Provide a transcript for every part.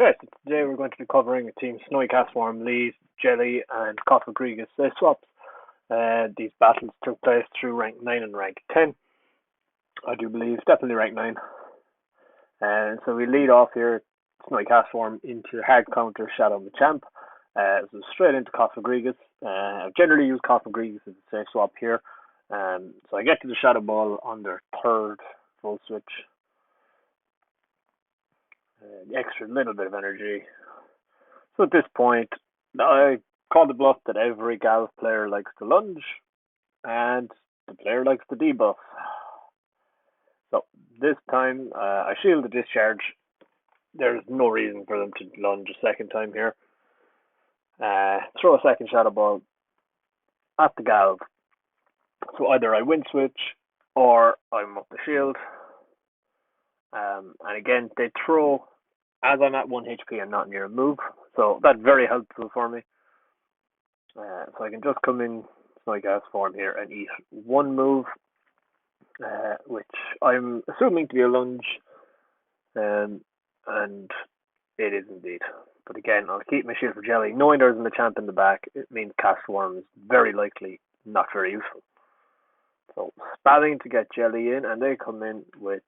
Okay, so today we're going to be covering a team Snowy Castform, Leeds, Jelly, and Coffee swaps. These battles took place through rank 9 and rank 10. I do believe, definitely rank 9. And so we lead off here, Snowy Castform into hard counter Shadow Machamp. So straight into Coffee I've generally used Coffee as a safe swap here. So I get to the Shadow Ball on their third full switch. The extra little bit of energy. So at this point, I call the bluff that every Galv player likes to lunge, and the player likes to debuff. So this time, I shield the discharge. There's no reason for them to lunge a second time here. Throw a second Shadow Ball at the Galv. So either I win switch, or I'm up the shield. And again, they throw, as I'm at 1 HP and not near a move, so that's very helpful for me. So I can just come in Snowy Castform here and eat one move, which I'm assuming to be a lunge, and it is indeed. But again, I'll keep my shield for Jelly. Knowing there's a Machamp in the back, it means Castform is very likely not very useful. So spamming to get Jelly in, and they come in with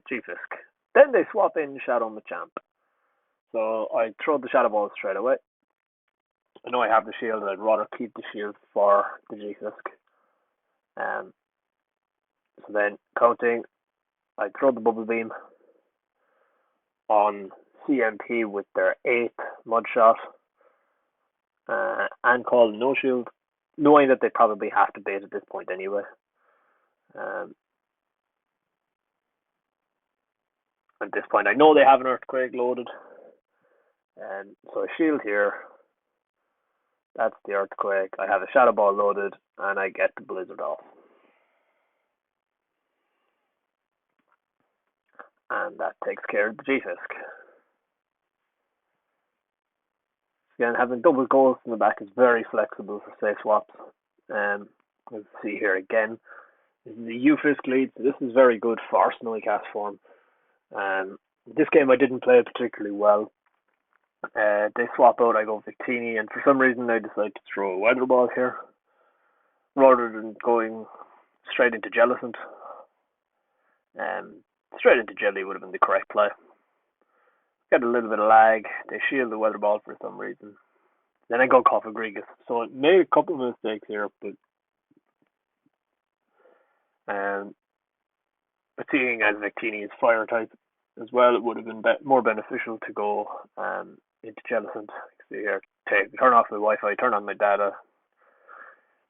G-Fisk. Then they swap in Shadow Machamp. So I throw the Shadow Ball straight away. I know I have the shield, and I'd rather keep the shield for the G-Fisk. So then, counting, I throw the Bubble Beam on CMP with their 8th Mud Shot, and call no shield, knowing that they probably have to bait at this point anyway. At this point, I know they have an Earthquake loaded, and so I shield here. That's the Earthquake. I have a Shadow Ball loaded, and I get the Blizzard off. And that takes care of the G-Fisk. Again, having double Ghosts in the back is very flexible for safe swaps. Let's see here again. This is a U-Fisk lead, so this is very good for Snowy Castform. This game I didn't play particularly well. They swap out, I go Victini, and for some reason I decide to throw a Weather Ball here, rather than going straight into Jellicent. Straight into Jelly would have been the correct play. Get a little bit of lag, they shield the Weather Ball for some reason. Then I go Coffee. So I made a couple of mistakes here, but seeing as Victini is Fire type as well, it would have been more beneficial to go into Jellicent. See here, turn off my Wi-Fi, turn on my data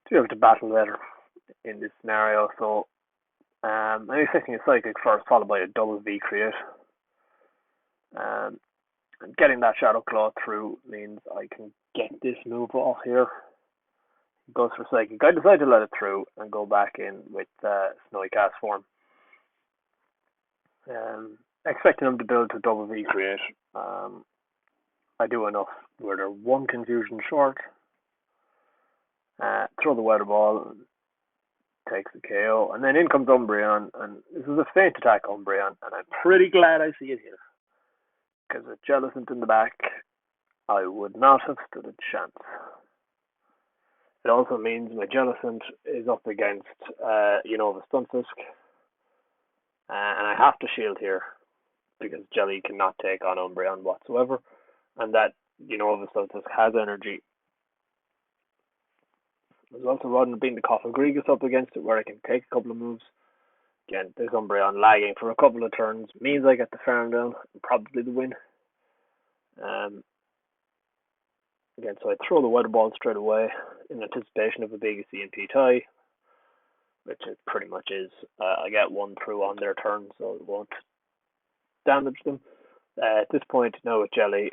to be able to battle better in this scenario. So I'm expecting a Psychic first, followed by a double V create. And getting that Shadow Claw through means I can get this move off here. It goes for Psychic. I decide to let it through and go back in with Snowy Castform. Expecting them to build to double V create. I do enough where they're one confusion short. Throw the Weather Ball, takes the KO, and then in comes Umbreon, and this is a feint attack Umbreon, and I'm pretty glad I see it here, because with Jellicent in the back, I would not have stood a chance. It also means my Jellicent is up against Unova Stunfisk, and I have to shield here, because Jelly cannot take on Umbreon whatsoever, and that Unova Stunfisk has energy. There's also rather than being the Coffee up against it, where I can take a couple of moves. Again, this Umbreon lagging for a couple of turns means I get the farm down and probably the win. Again, so I throw the Weather Ball straight away in anticipation of a big CMP tie, which it pretty much is. I get one through on their turn, so it won't damage them. At this point, now with Jelly,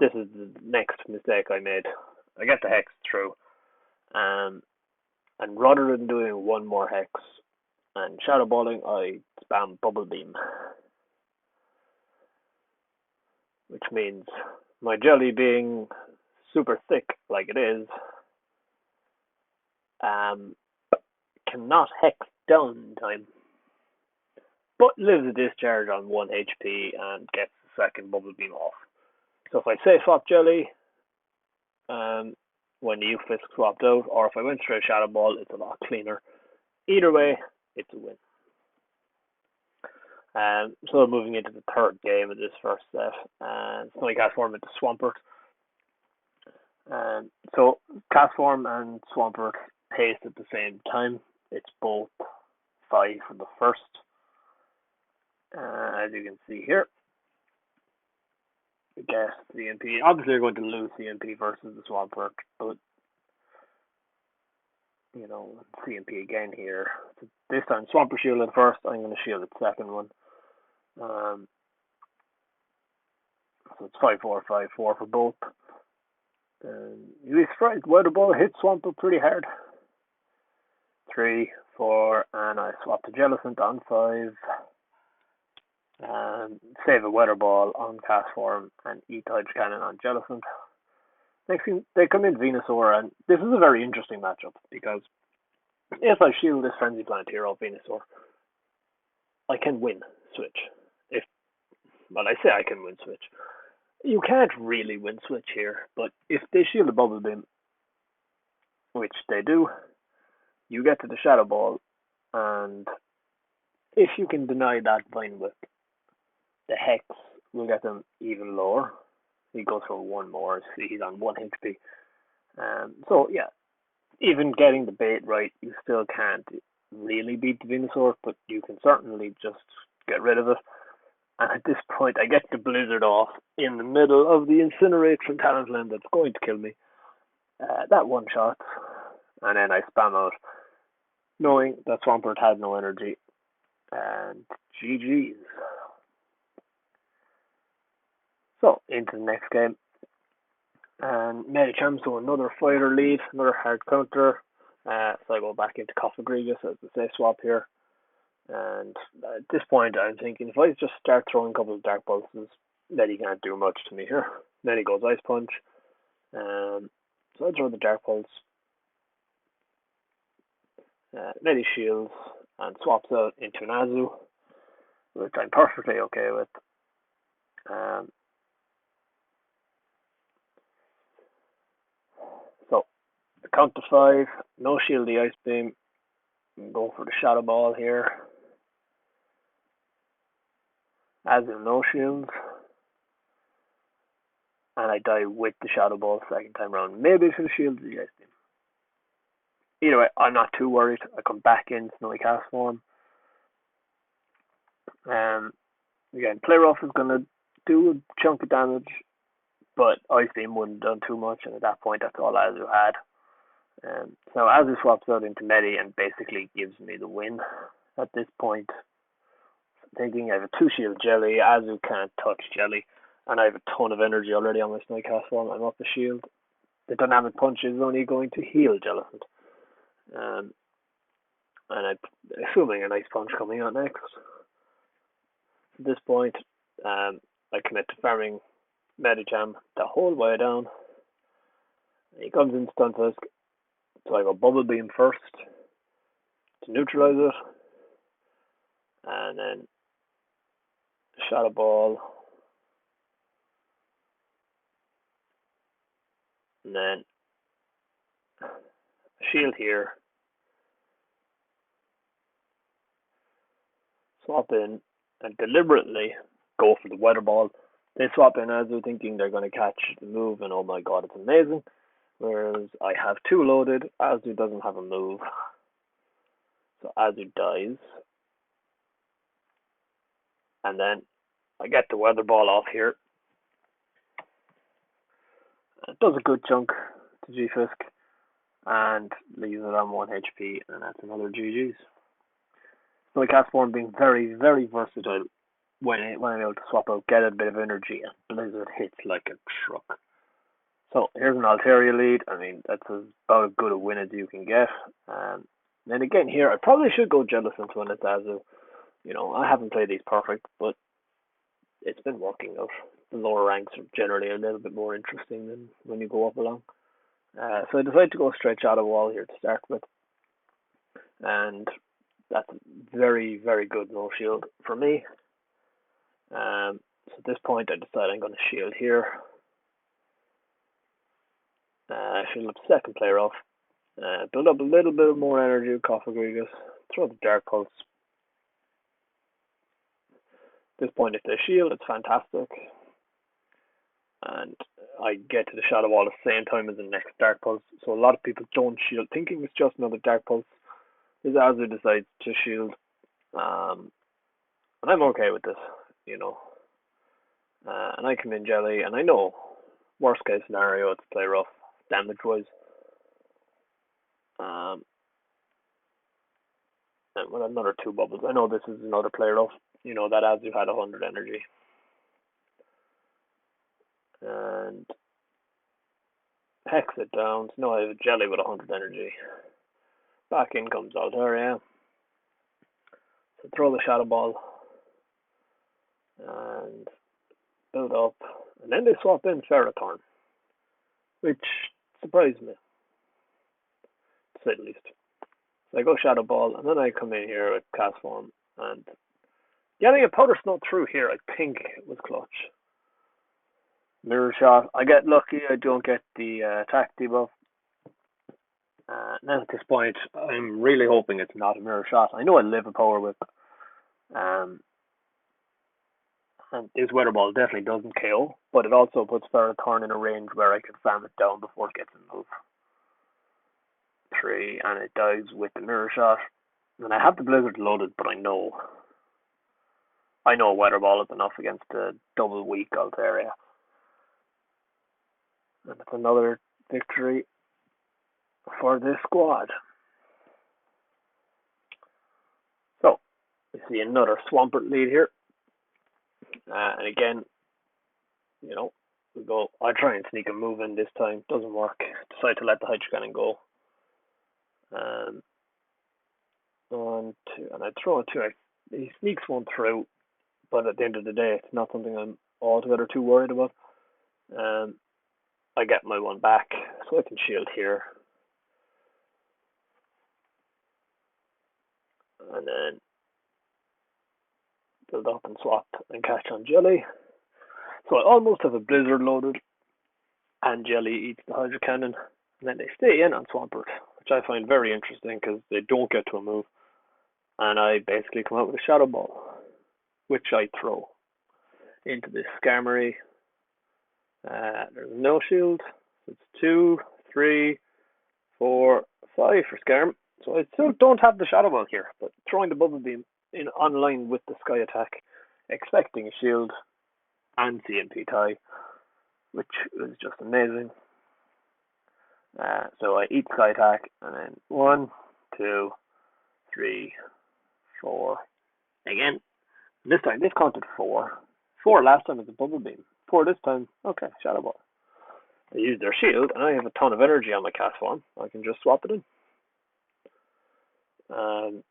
this is the next mistake I made. I get the Hex through, and rather than doing one more Hex and Shadow Balling, I spam Bubble Beam, which means my Jelly being super thick like it is, cannot Hex down in time, but lives a discharge on 1 HP and gets second bubble beam off. So if I say swap jelly, when the Ufisk swapped out, or if I went straight Shadow Ball, it's a lot cleaner. Either way, it's a win. So moving into the third game of this first set, and Snowy Castform into Swampert. So Castform and Swampert paced at the same time. It's both 5 for the first, as you can see here. Guess CMP. Obviously, you're going to lose CMP versus the Swampert, but you know, CMP again here. So this time, Swampert shielded first. I'm going to shield the second one. So it's 5-4, 5-4 for both. You'll be surprised. Weather Ball hit Swampert pretty hard. 3, 4, and I swap to Jellicent on 5. Save a Weather Ball on Castform and E-Type Cannon on Jellicent. Next thing, they come in Venusaur, and this is a very interesting matchup because if I shield this Frenzy Planeteer off Venusaur, I can win Switch. I say I can win Switch. You can't really win Switch here, but if they shield the Bubble Beam, which they do, you get to the Shadow Ball, and if you can deny that Vine Whip, the Hex will get them even lower. He goes for 1 more, see he's on 1 HP. So yeah, even getting the bait right, you still can't really beat the Venusaur, but you can certainly just get rid of it. And at this point, I get the Blizzard off in the middle of the Incinerate from Talonflame that's going to kill me. That one shot, and then I spam out, knowing that Swampert had no energy. And GG's. So, into the next game. And Medicham, so another fighter lead, another hard counter. So I go back into Cofagrigus as the safe swap here. And at this point, I'm thinking if I just start throwing a couple of Dark Pulses, Medi can't do much to me here. Medi goes Ice Punch. So I throw the Dark Pulse. Medi shields and swaps out into an Azu, which I'm perfectly okay with. So, count to 5, no shield the Ice Beam, go for the Shadow Ball here. Azu no shields, and I die with the Shadow Ball second time round. Maybe I should have shielded the Ice Beam. Either way, I'm not too worried. I come back in Snowy Castform. Again, Play Rough is going to do a chunk of damage, but Ice Beam wouldn't have done too much, and at that point, that's all Azu had. So Azu swaps out into Medi and basically gives me the win at this point. Thinking I have a 2-shield Jelly, Azu can't touch Jelly, and I have a ton of energy already on my Snowy Castform. I'm up the shield. The Dynamic Punch is only going to heal Jellicent. And I'm assuming an Ice Punch coming out next. At this point, I commit to farming Medicham the whole way down. He comes in Stunfisk, so I go Bubble Beam first to neutralize it, and then Shadow Ball, and then shield here, swap in, and deliberately go for the Weather Ball. They swap in Azu thinking they're going to catch the move, and oh my god, it's amazing. Whereas I have 2 loaded, Azu doesn't have a move. So Azu dies. And then I get the Weather Ball off here. It does a good chunk to G-Fisk and leaves it on 1 HP, and that's another GG's. Snowy Castform being very, very versatile when I'm able to swap out, get a bit of energy, and Blizzard hits like a truck. So here's an Altaria lead. I mean, that's about as good a win as you can get. Then again here, I probably should go Jellicent when it's Azu. You know, I haven't played these perfect, but it's been working out. The lower ranks are generally a little bit more interesting than when you go up along. So I decided to go straight Shadow Wall here to start with. And that's very, very good no shield for me. So at this point, I decide I'm going to shield here. Shield up the second player off. Build up a little bit more energy with Cofagrigus. Throw the Dark Pulse. At this point, if they shield, it's fantastic. And I get to the Shadow Ball at the same time as the next Dark Pulse. So a lot of people don't shield, thinking it's just another Dark Pulse. This Azu decides to shield. And I'm okay with this, you know. And I come in Jelly, and I know, worst case scenario, it's play rough, damage wise. And with another 2 bubbles, I know this is another play rough. You know, that Azu had 100 energy. And hex it down. So now I have a Jelly with 100 energy. Back in comes Altaria. So throw the Shadow Ball. And build up. And then they swap in Ferrothorn, which surprised me, to say the least. So I go Shadow Ball, and then I come in here with Castform, and getting a Powder Snow through here, I think, was clutch. Mirror Shot, I get lucky, I don't get the attack debuff. Now at this point, I'm really hoping it's not a Mirror Shot. I know I live a Power Whip. And this Weather Ball definitely doesn't KO, but it also puts Ferrothorn in a range where I can farm it down before it gets a move. 3, and it dies with the Mirror Shot. And I have the Blizzard loaded, but I know a Weather Ball is enough against a double weak Altaria. And it's another victory for this squad. So, we see another Swampert lead here. And again, you know, we go. I try and sneak a move in this time. Doesn't work. Decide to let the Hydro Cannon go. And I throw it 2. He sneaks 1 through, but at the end of the day, it's not something I'm altogether too worried about. I get my 1 back, so I can shield here. And then build up and swap and catch on Jelly. So I almost have a Blizzard loaded, and Jelly eats the Hydro Cannon, and then they stay in on Swampert, which I find very interesting because they don't get to a move. And I basically come out with a Shadow Ball, which I throw into this Skarmory. There's no shield. It's 2, 3, 4, 5 for Skarm. So I still don't have the Shadow Ball here, but throwing the Bubble Beam in online with the Sky Attack, expecting a shield and CMP tie, which is just amazing. So I eat Sky Attack, and then 1, 2, 3, 4. Again, this time this counted 4. 4 last time was a Bubble Beam. 4 this time, okay, Shadow Ball. They use their shield, and I have a ton of energy on my Castform. I can just swap it in. And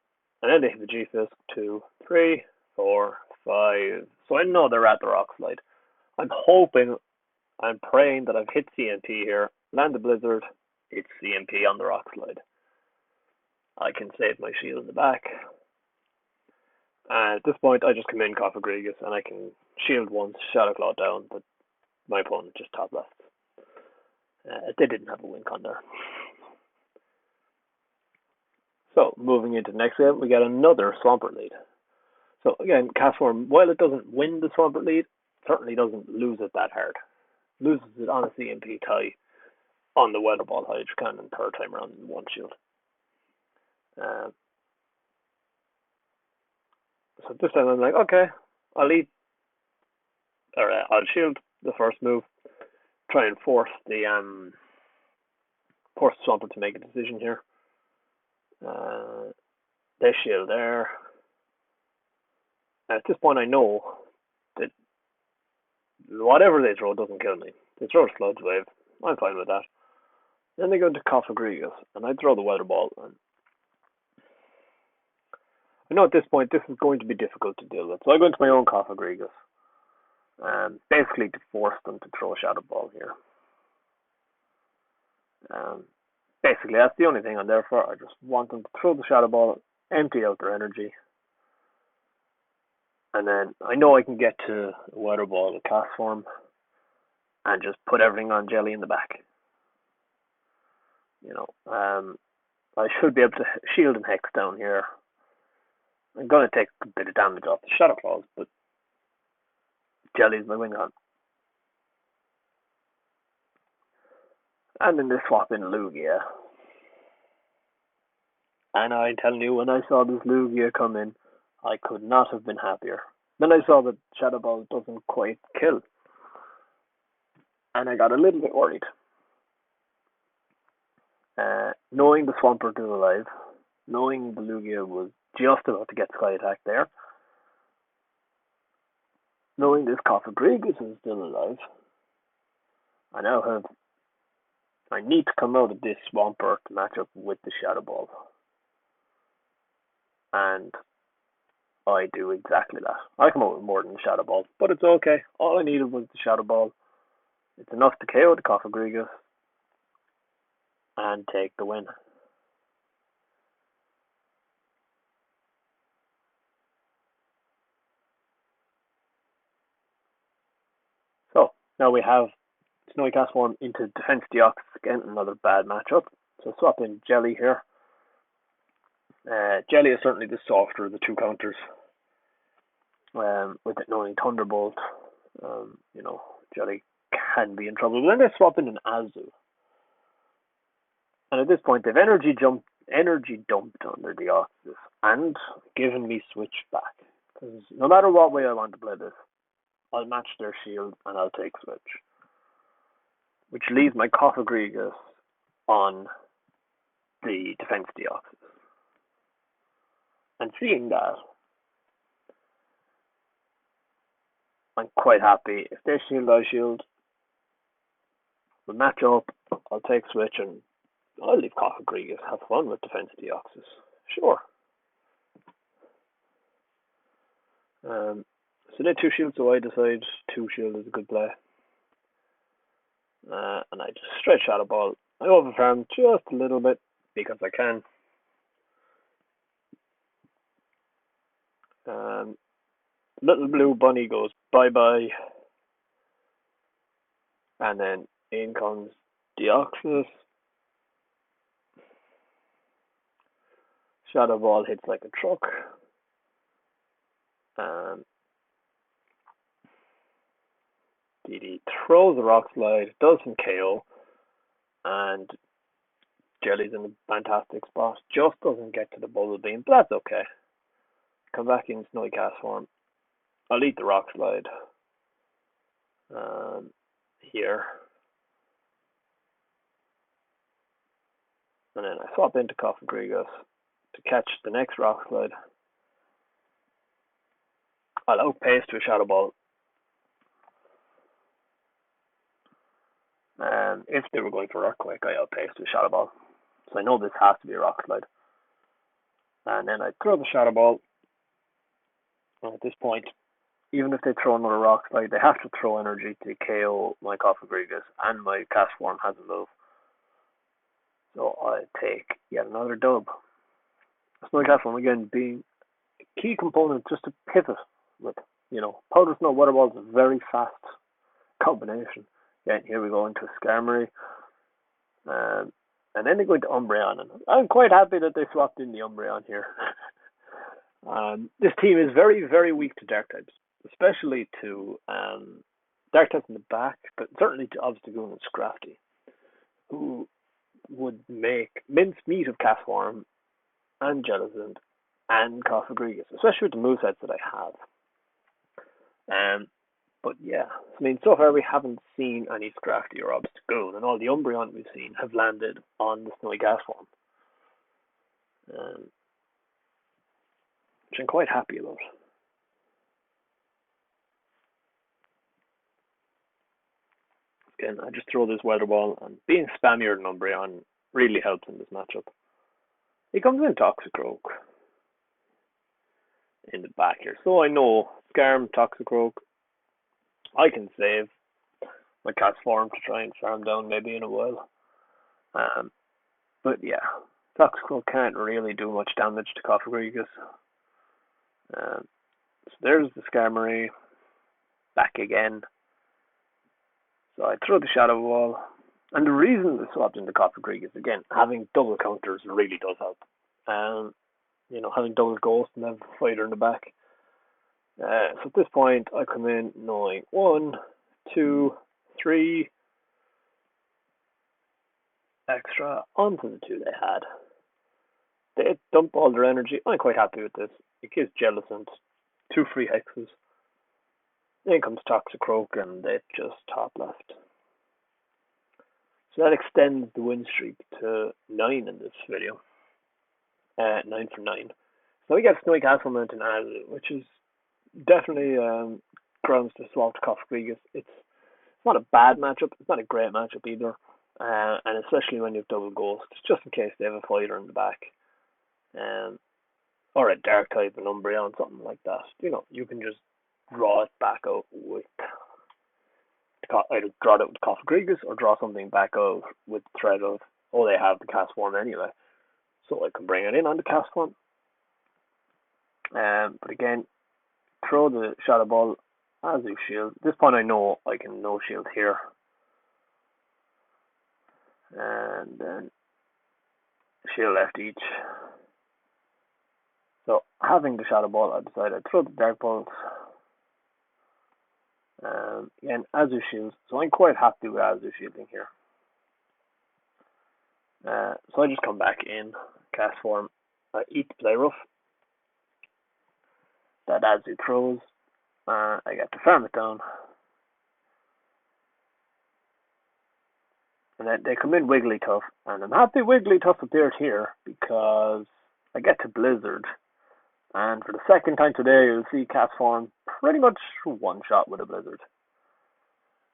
then they have the G-Fisk, 2, 3, 4, 5. So I know they're at the Rock Slide. I'm hoping, I'm praying that I've hit CMP here, land the Blizzard, it's CMP on the Rock Slide. I can save my shield in the back. And at this point, I just come in Cofagrigus, and I can shield once, Shadow Claw down, but my opponent just top left. They didn't have a win con there. So, moving into the next game, we get another Swampert lead. So, again, Castform, while it doesn't win the Swampert lead, certainly doesn't lose it that hard. Loses it on a CMP tie on the Weather Ball Hydro Cannon third time around in 1 shield. So this time I'm like, okay, I'll shield the first move, try and force the Swampert to make a decision here. They shield there. And at this point I know that whatever they throw doesn't kill me. They throw a Sludge Wave, I'm fine with that. Then they go into Cofagrigus, and I throw the Weather Ball, and I know at this point this is going to be difficult to deal with. So I go into my own Cofagrigus, basically to force them to throw a Shadow Ball here. Basically, that's the only thing I'm there for. I just want them to throw the Shadow Ball, empty out their energy. And then I know I can get to a Weather Ball with cast form and just put everything on Jelly in the back. You know, I should be able to shield and hex down here. I'm going to take a bit of damage off the Shadow Claws, but Jelly's my wing on. And then they swap in Lugia. And I'm telling you, when I saw this Lugia come in, I could not have been happier. Then I saw that Shadow Ball doesn't quite kill. And I got a little bit worried. Knowing the Swampert is alive, knowing the Lugia was just about to get Sky Attack there, knowing this Cofagrigus is still alive, I need to come out of this Swampert matchup with the Shadow Ball. And I do exactly that. I come out with more than the Shadow Ball, but it's okay. All I needed was the Shadow Ball. It's enough to KO the Cofagrigus and take the win. So, now we have Snowy Castform into Defense Deoxys again, another bad matchup. So swap in Jelly here. Jelly is certainly the softer of the two counters. With it knowing Thunderbolt, Jelly can be in trouble. But then they swap in an Azu. And at this point, they've energy dumped on their Deoxys and given me switch back. Because no matter what way I want to play this, I'll match their shield and I'll take switch. Which leaves my Cofagrigus on the Defense Deoxys. And seeing that, I'm quite happy. If they shield, I shield. We'll match up, I'll take switch, and I'll leave Cofagrigus. Have fun with Defense Deoxys. Sure. So they two shield, so I decide two shield is a good play. And I just straight Shadow Ball. I overfarm just a little bit because I can. Little blue bunny goes bye-bye. And then in comes Deoxys. Shadow Ball hits like a truck. DD throws the Rock Slide, does some KO, and Jelly's in a fantastic spot. Just doesn't get to the Bubble Beam, but that's okay. Come back in Snowy Castform. I'll eat the Rock Slide here. And then I swap into Cofagrigus to catch the next Rock Slide. I'll outpace to a Shadow Ball. If they were going for Earthquake, I outpaced to a Shadow Ball. So I know this has to be a Rock Slide. And then I throw the Shadow Ball. And at this point, even if they throw another Rock Slide, they have to throw energy to KO my Cofagrigus, and my Castform has a move. So I take yet another dub. Snowy Castform again being a key component just to pivot with. Powder Snow Weather Ball is a very fast combination. Yeah, here we go into Skarmory. And then they go into Umbreon. And I'm quite happy that they swapped in the Umbreon here. This team is very, very weak to Dark types, especially to Dark types in the back, but certainly to Obstagoon and Scrafty, who would make mincemeat of Castform and Jellicent and Cofagrigus, especially with the movesets that I have. But yeah, so far we haven't seen any Scrafty or Obstagoon, and all the Umbreon we've seen have landed on the Snowy Castform. Which I'm quite happy about. Again, I just throw this Weather Ball, and being spammier than Umbreon really helps in this matchup. He comes in Toxicroak in the back here, so I know Skarm, Toxicroak. I can save my Castform to try and farm down maybe in a while. But yeah, Toxicroak can't really do much damage to Cofagrigus. So there's the Skarmory back again. So I throw the Shadow Ball. And the reason I swapped into Cofagrigus is, again, having double counters really does help. Having double Ghost and have a fighter in the back. So at this point, I come in knowing 1, 2, 3 extra onto the 2 they had. They dump all their energy. I'm quite happy with this. It gives Jellicent 2 free hexes. Then comes Toxicroak and it just top left. So that extends the win streak to 9 in this video. 9 for 9. So we get Snowy Castle Mountain Azu, which is definitely grounds to swap to Cofagrigus. It's not a bad matchup. It's not a great matchup either. And especially when you have double Ghost, just in case they have a fighter in the back. Or a Dark type, an Umbreon, something like that. You can just draw it back out with either draw it out with Cofagrigus or draw something back out with the threat of, they have the Castform anyway. So I can bring it in on the Castform. But again, throw the Shadow Ball, Azu Shield. At this point I know I can no shield here. And then shield left each. So having the Shadow Ball, I decided I'd throw the Dark Balls. Again, Azu Shields. So I'm quite happy with Azu Shielding here. So I just come back in, Castform, eat the Play Rough. That Azu throws. I get to farm it down. And then they come in Wigglytuff. And I'm happy Wigglytuff appeared here because I get to Blizzard. And for the second time today, you'll see Castform pretty much one-shot with a Blizzard.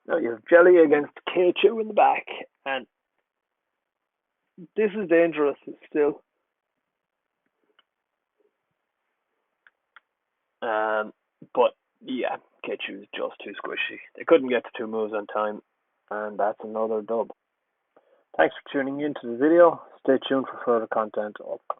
Now you have Jelly against K2 in the back. And this is dangerous still. But yeah, K2 is just too squishy. They couldn't get to 2 moves on time, and that's another dub. Thanks for tuning into the video. Stay tuned for further content upcoming.